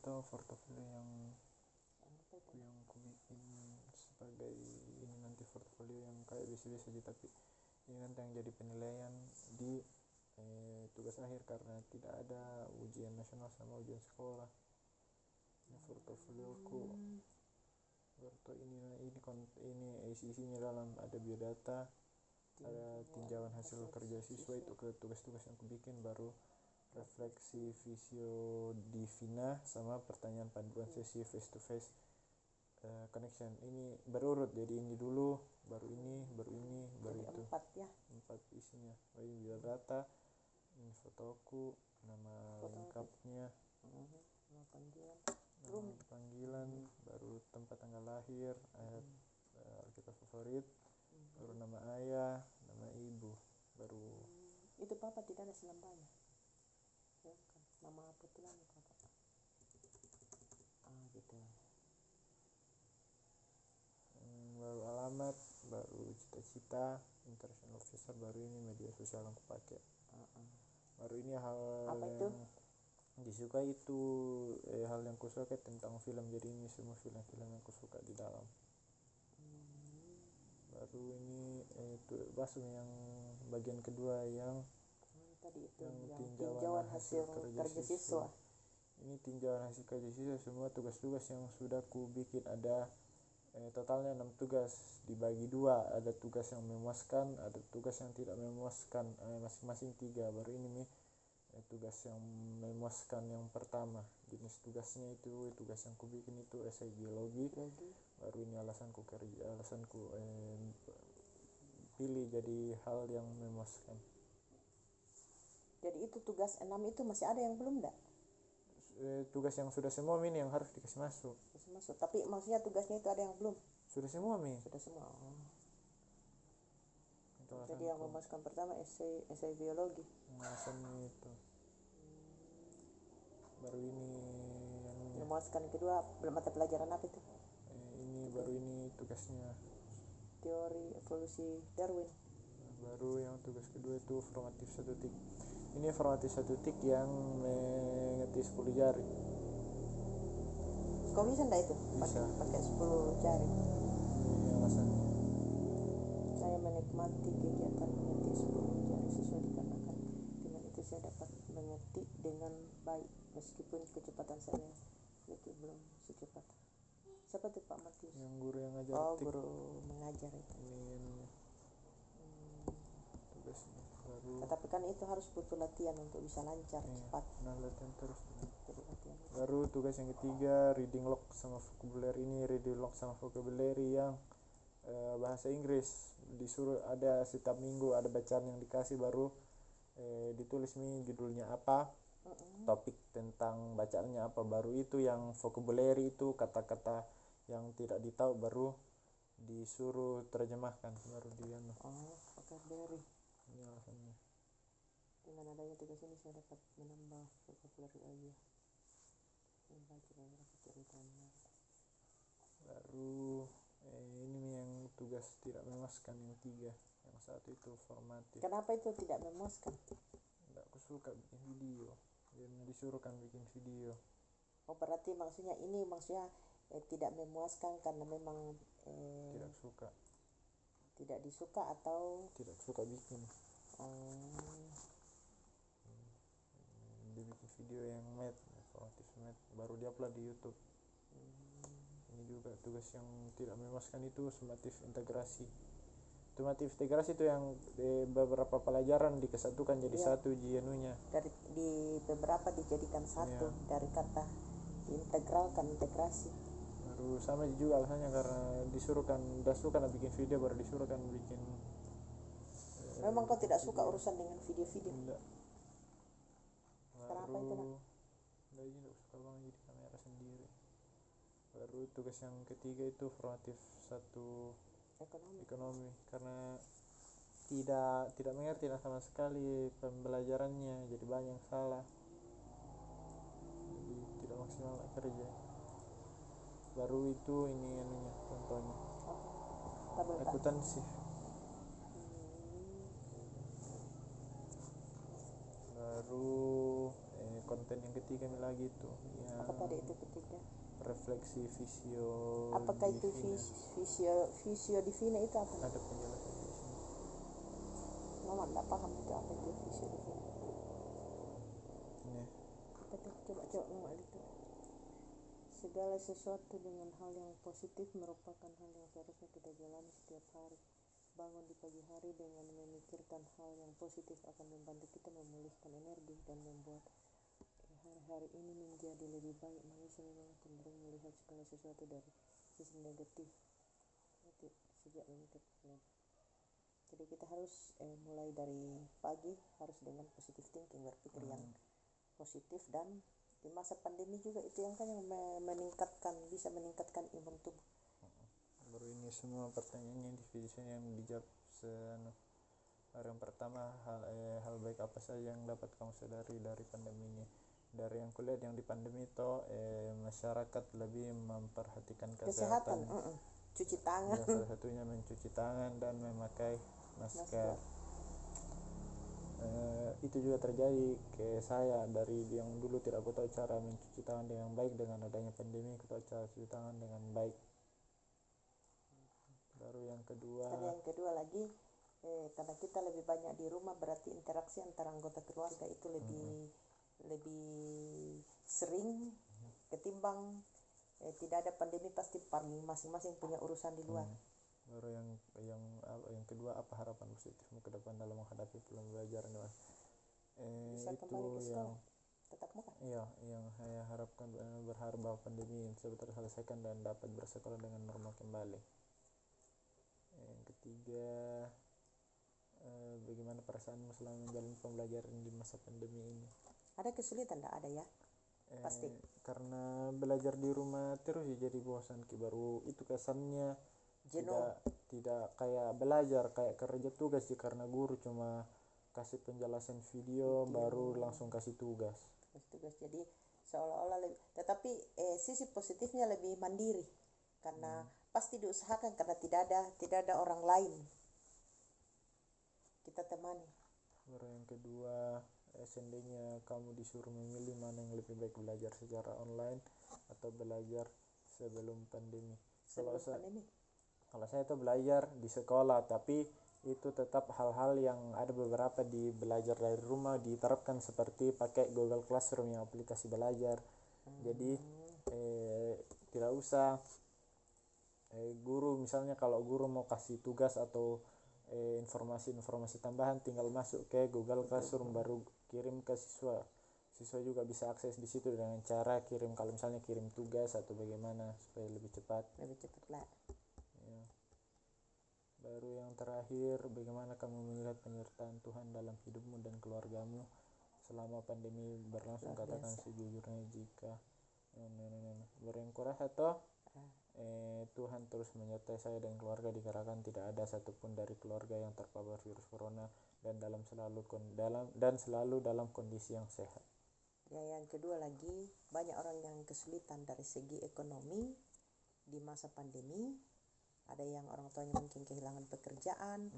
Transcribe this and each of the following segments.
tahu portofolio yang Apa itu? yang ku bikin sebagai ini nanti portofolio yang kayak biasa-biasa aja, tapi ini nanti yang jadi penilaian di tugas akhir karena tidak ada ujian nasional sama ujian sekolah. Ini portofolioku. Ini isinya dalam ada biodata, ada tinjauan hasil kerja siswa itu ke tugas-tugas yang aku bikin, baru refleksi visio divina sama pertanyaan panduan sesi face to face connection. Ini berurut, jadi ini dulu baru ini baru Jadi itu 4 ya. 4 isinya. Ini biodata, ini fotoku, nama lengkapnya, Nama panggilan. nama panggilan, baru tempat tanggal lahir, Alkitab favorit, baru nama ayah, nama ibu, baru Itu papa tidak ada selambanya. Ya kan. Nama apa tulangnya papa? Gitu. Baru alamat, baru cita-cita, international officer, baru ini media sosial yang aku pakai. Baru ini hal Apa itu? yang disuka itu hal yang kusuka tentang film, jadi ini semua film-film yang kusuka di dalam. Baru ini basum yang bagian kedua yang Tadi itu yang yang tinjauan hasil kerja siswa. Ini tinjauan hasil kerja siswa, semua tugas-tugas yang sudah ku bikin. Ada totalnya 6 tugas, dibagi 2, ada tugas yang memuaskan, ada tugas yang tidak memuaskan, masing-masing 3. Baru ini nih tugas yang memuaskan yang pertama. Jenis tugasnya itu, tugas yang ku bikin itu esai biologi. Baru ini alasanku pilih jadi hal yang memuaskan. Jadi itu tugas 6 itu masih ada yang belum enggak? Tugas yang sudah semua ini yang harus dikasih masuk. Masuk. Tapi maksudnya tugasnya itu ada yang belum? Sudah semua Sudah semua. Itu Jadi yang memasukkan pertama esai biologi. Alasannya itu. Baru ini memuaskan kedua mata pelajaran apa itu? Ini baru ini tugasnya Teori evolusi Darwin. Baru yang tugas kedua itu formatif 1 tik. Ini formatif 1 tik yang mengerti 10 jari. Kau bisa enggak itu? Bisa. Pakai 10 jari. Ini alasannya. Saya menikmati kegiatan mengerti 10 jari siswa dikarenakan dengan itu saya dapat mengerti dengan baik meskipun kecepatan saya itu belum secepat. Siapa tuh Pak Matius? Yang guru yang ngajar. Guru mengajar itu. Ini tugasnya baru. Tetapi kan itu harus butuh latihan untuk bisa lancar cepat. Nah, latihan terus. Jadi latihan. Baru tugas yang ketiga reading log sama vocabulary. Ini reading log sama vocabulary yang bahasa Inggris. Disuruh ada setiap minggu ada bacaan yang dikasih, baru ditulis nih judulnya apa, topik tentang bacaannya apa. Baru itu yang vocabulary itu kata-kata yang tidak ditahu baru disuruh terjemahkan, baru dia vocabulary. Ini alasannya. Dengan adanya tugas ini saya dapat menambah vocabulary aja, membaca beberapa ceritanya. Baru ini yang tugas tidak memuaskan yang 3. Yang 1 itu formatif. Kenapa itu tidak memuaskan? Enggak, aku suka bikin video, dan disuruh kan bikin video. Berarti maksudnya tidak memuaskan karena memang Tidak suka. Tidak disuka atau tidak suka bikin. Dia bikin video yang formatif baru dia upload di YouTube. Ini juga tugas yang tidak memuaskan itu sumatif integrasi. Sumatif integrasi itu yang beberapa pelajaran dikesatukan jadi satu ujianunya. Di beberapa dijadikan satu dari kata diintegralkan, integrasi. Baru sama juga alasannya karena disuruhkan bikin video, baru disuruhkan bikin. Memang kau tidak suka urusan dengan video-video? Enggak. Kenapa itu nak? Enggak, ini enggak suka banget jadi kamera sendiri. Baru tugas yang ketiga itu formatif 1 ekonomi karena tidak mengerti sama sekali pembelajarannya, jadi banyak yang salah, jadi tidak maksimal kerja. Baru itu ini contohnya akuntansi. Baru konten yang ketiga lagi itu yang Apa tadi itu ketiga? refleksi visio Apakah itu divina. visio divina itu apa? Ada penjelasan di sini. Mama tidak paham itu apa itu visio divina. Nih, Apa tuh? Coba Mama itu. Segala sesuatu dengan hal yang positif merupakan hal yang seharusnya kita jalani setiap hari. Bangun di pagi hari dengan memikirkan hal yang positif akan membantu kita memulihkan energi dan membuat hari-hari ini menjadi lebih baik. Manusia memang cenderung melihat segala sesuatu dari sisi negatif. Sejak memikirkan. Jadi kita harus mulai dari pagi harus dengan positive thinking, berpikir yang positif, dan di masa pandemi juga itu yang kan yang bisa meningkatkan imun tubuh. baru ini semua pertanyaannya di video saya yang dijawab yang pertama, hal baik apa saja yang dapat kamu sadari dari pandemi ini? Dari yang kulihat yang di pandemi itu masyarakat lebih memperhatikan kesehatan. Cuci tangan. Ya, salah satunya mencuci tangan dan memakai masker. Itu juga terjadi ke saya. Dari yang dulu tidak aku tahu cara mencuci tangan dengan baik, dengan adanya pandemi aku tahu cara cuci tangan dengan baik. Baru yang kedua lagi karena kita lebih banyak di rumah, berarti interaksi antara anggota keluarga itu lebih sering ketimbang tidak ada pandemi. Pasti masing-masing punya urusan di luar. Baru yang kedua, apa harapan positifmu ke depan dalam menghadapi pembelajaran? Bisa kembali ke sekolah, tetap muka. Iya, yang saya harapkan, berharap bahwa pandemi ini bisa terselesaikan dan dapat bersekolah dengan normal kembali. Yang ketiga, bagaimana perasaanmu selama menjalani pembelajaran di masa pandemi ini? Ada kesulitan? Tidak ada ya? Pasti. Karena belajar di rumah terus jadi bosan, baru itu kesannya Jenuh. tidak kayak belajar, kayak kerja tugas sih, karena guru cuma kasih penjelasan video baru langsung kasih tugas. Jadi seolah-olah tetapi sisi positifnya lebih mandiri karena pasti diusahakan, karena tidak ada orang lain kita temani. Baru yang kedua, seandainya kamu disuruh memilih mana yang lebih baik, belajar secara online atau belajar sebelum pandemi? Kalau saya tuh belajar di sekolah, tapi itu tetap hal-hal yang ada beberapa di belajar dari rumah diterapkan, seperti pakai Google Classroom yang aplikasi belajar. Jadi tidak usah guru, misalnya kalau guru mau kasih tugas atau informasi tambahan, tinggal masuk ke Google Classroom baru kirim ke siswa. Siswa juga bisa akses di situ dengan cara kirim, kalau misalnya kirim tugas atau bagaimana, supaya lebih cepat lah. Ya. Baru yang terakhir, bagaimana kamu melihat penyertaan Tuhan dalam hidupmu dan keluargamu selama pandemi berlangsung? Katakan sejujurnya jika baru yang kurasa toh Tuhan terus menyertai saya dan keluarga, dikarenakan tidak ada satupun dari keluarga yang terpapar virus corona dan selalu dalam kondisi yang sehat. Ya, yang kedua lagi, banyak orang yang kesulitan dari segi ekonomi di masa pandemi. Ada yang orang tuanya mungkin kehilangan pekerjaan,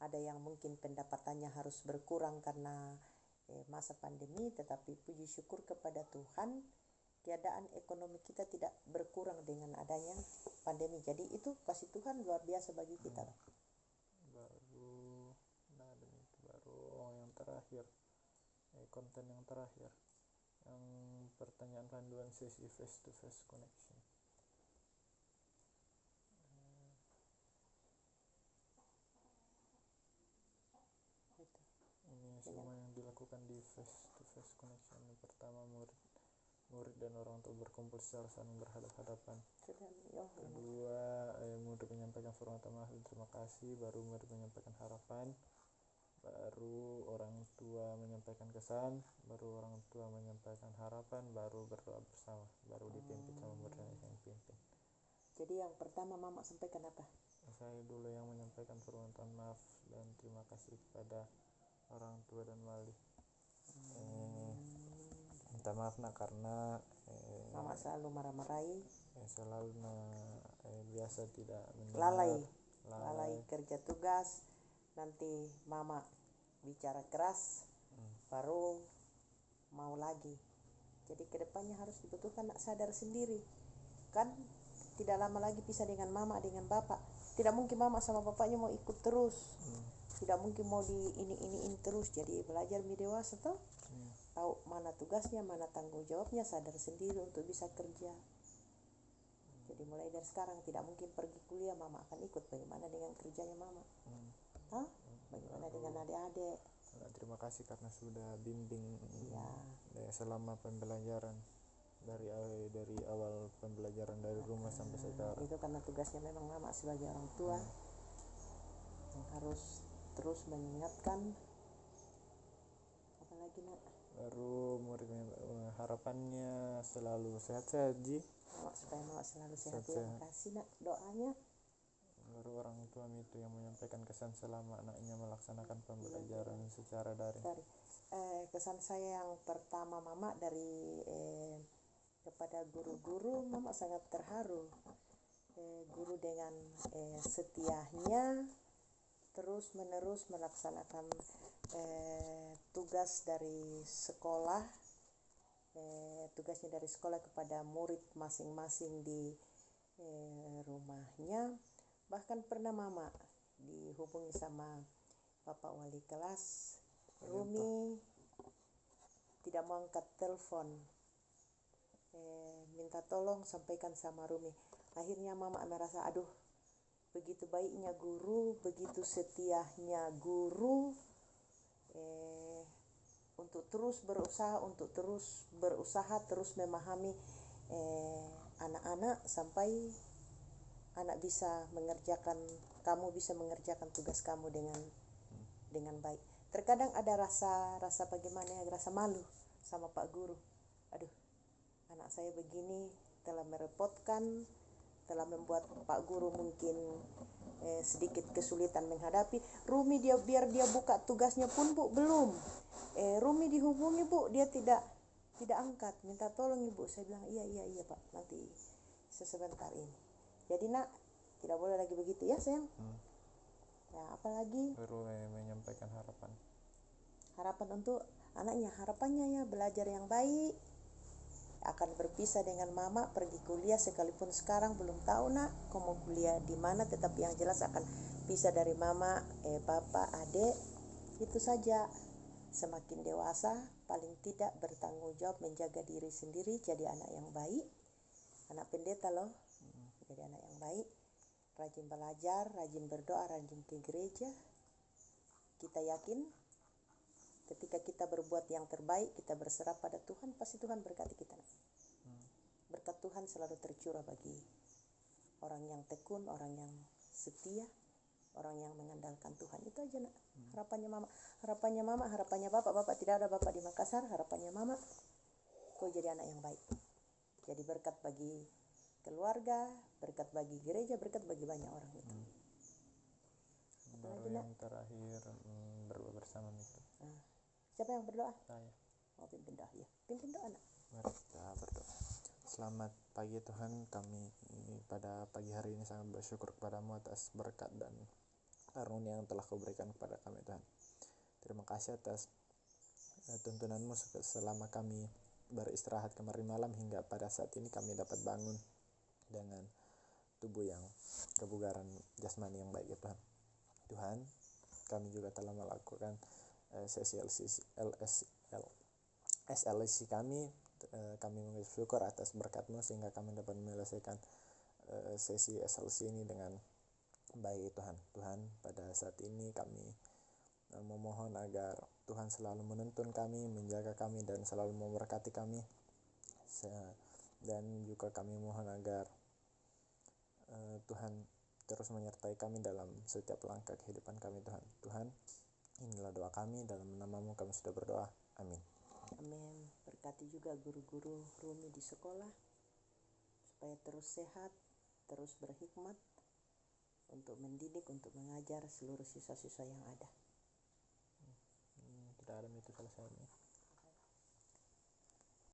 ada yang mungkin pendapatannya harus berkurang karena masa pandemi, tetapi puji syukur kepada Tuhan, keadaan ekonomi kita tidak berkurang dengan adanya pandemi. Jadi itu kasih Tuhan luar biasa bagi kita. Baru yang terakhir, konten yang terakhir, yang pertanyaan panduan sesi face to face connection. Ini semua yang dilakukan di face to face connection. Yang pertama, murid dan orang tua berkumpul secara saling berhadap-hadapan. Kedua, murid menyampaikan permohonan maaf dan terima kasih. Baru murid menyampaikan harapan. Baru orang tua menyampaikan kesan. Baru orang tua menyampaikan harapan. Baru berdoa bersama. Baru dipimpin sama murid yang pimpin. Jadi yang pertama Mama sampaikan apa? Saya dulu yang menyampaikan permohonan maaf dan terima kasih kepada orang tua dan wali. Minta maaf nak, karena Mama selalu marah-marahi, selalu biasa tidak mendengar, lalai kerja tugas. Nanti Mama bicara keras baru mau lagi Jadi kedepannya harus dibutuhkan nak sadar sendiri. Kan tidak lama lagi pisah dengan mama dengan bapak. Tidak mungkin mama sama bapaknya mau ikut terus. Tidak mungkin mau di ini terus. Jadi belajar menjadi dewasa toh. Tahu mana tugasnya, mana tanggung jawabnya, sadar sendiri untuk bisa kerja. Jadi mulai dari sekarang tidak mungkin pergi kuliah mama akan ikut. Bagaimana dengan kerjanya mama? Hah? Bagaimana dengan adik-adik? Terima kasih karena sudah bimbing Ya. selama pembelajaran dari awal pembelajaran dari rumah sampai sekarang. Itu karena tugasnya memang mama sebagai orang tua yang harus terus mengingatkan. Apalagi nak? Baru muridnya harapannya selalu sehat-sehat Ji. Supaya mama selalu sehat. Terima kasih nak doanya. Baru orang tua itu yang menyampaikan kesan selama anaknya melaksanakan pembelajaran secara daring. Kesan saya yang pertama mama dari kepada guru-guru, mama sangat terharu. Guru dengan setianya terus menerus melaksanakan tugas dari sekolah, tugasnya dari sekolah kepada murid masing-masing di rumahnya. Bahkan pernah mama dihubungi sama Bapak Wali kelas, Rumi tidak mau angkat telepon, minta tolong sampaikan sama Rumi. Akhirnya mama merasa aduh, begitu baiknya guru, begitu setianya guru, untuk terus berusaha terus memahami anak-anak sampai anak kamu bisa mengerjakan tugas kamu dengan baik. Terkadang ada rasa bagaimana ya, rasa malu sama Pak Guru. Aduh, anak saya begini telah merepotkan, telah membuat Pak Guru mungkin sedikit kesulitan menghadapi. Rumi biar dia buka tugasnya pun Bu belum. Rumi dihubungi Bu, dia tidak angkat, minta tolong Ibu. Saya bilang iya Pak, nanti sebentar ini. Jadi nak, tidak boleh lagi begitu ya sayang. Ya, apalagi baru menyampaikan harapan untuk anaknya, harapannya ya belajar yang baik, akan berpisah dengan mama, pergi kuliah sekalipun sekarang belum tahu nak kamu kuliah di mana, tetapi yang jelas akan pisah dari mama, bapak, adik. Itu saja. Semakin dewasa paling tidak bertanggung jawab menjaga diri sendiri, jadi anak yang baik, anak pendeta loh. Jadi anak yang baik, rajin belajar, rajin berdoa, rajin ke gereja. Kita yakin ketika kita berbuat yang terbaik, kita berserah pada Tuhan, pasti Tuhan berkati kita. Berkat Tuhan selalu tercurah bagi orang yang tekun, orang yang setia, orang yang mengandalkan Tuhan. Itu aja nak. Harapannya mama, harapannya bapak tidak ada bapak di Makassar. Harapannya mama, kau jadi anak yang baik, jadi berkat bagi keluarga, berkat bagi gereja, berkat bagi banyak orang itu. Baru yang terakhir berdoa bersama itu. Siapa yang berdoa? Saya. Pimpin doa ya. Pimpin doa nak. Mari kita berdoa. Selamat pagi Tuhan, kami pada pagi hari ini sangat bersyukur kepadamu atas berkat dan karunia yang telah kau berikan kepada kami Tuhan. Terima kasih atas tuntunanmu selama kami beristirahat kemarin malam hingga pada saat ini kami dapat bangun dengan tubuh yang kebugaran jasmani yang baik ya Tuhan. Tuhan, kami juga telah melakukan sesi SLC kami bersyukur atas berkat-Mu sehingga kami dapat menyelesaikan sesi SLC ini dengan baik Tuhan. Tuhan, pada saat ini kami memohon agar Tuhan selalu menuntun kami, menjaga kami dan selalu memberkati kami. Dan juga kami mohon agar Tuhan terus menyertai kami dalam setiap langkah kehidupan kami Tuhan. Tuhan, inilah doa kami, dalam nama-Mu kami sudah berdoa. Amin. Amin. Berkati juga guru-guru Rumi di sekolah supaya terus sehat, terus berhikmat untuk mendidik, untuk mengajar seluruh siswa-siswa yang ada. Tidak ada itu selesai.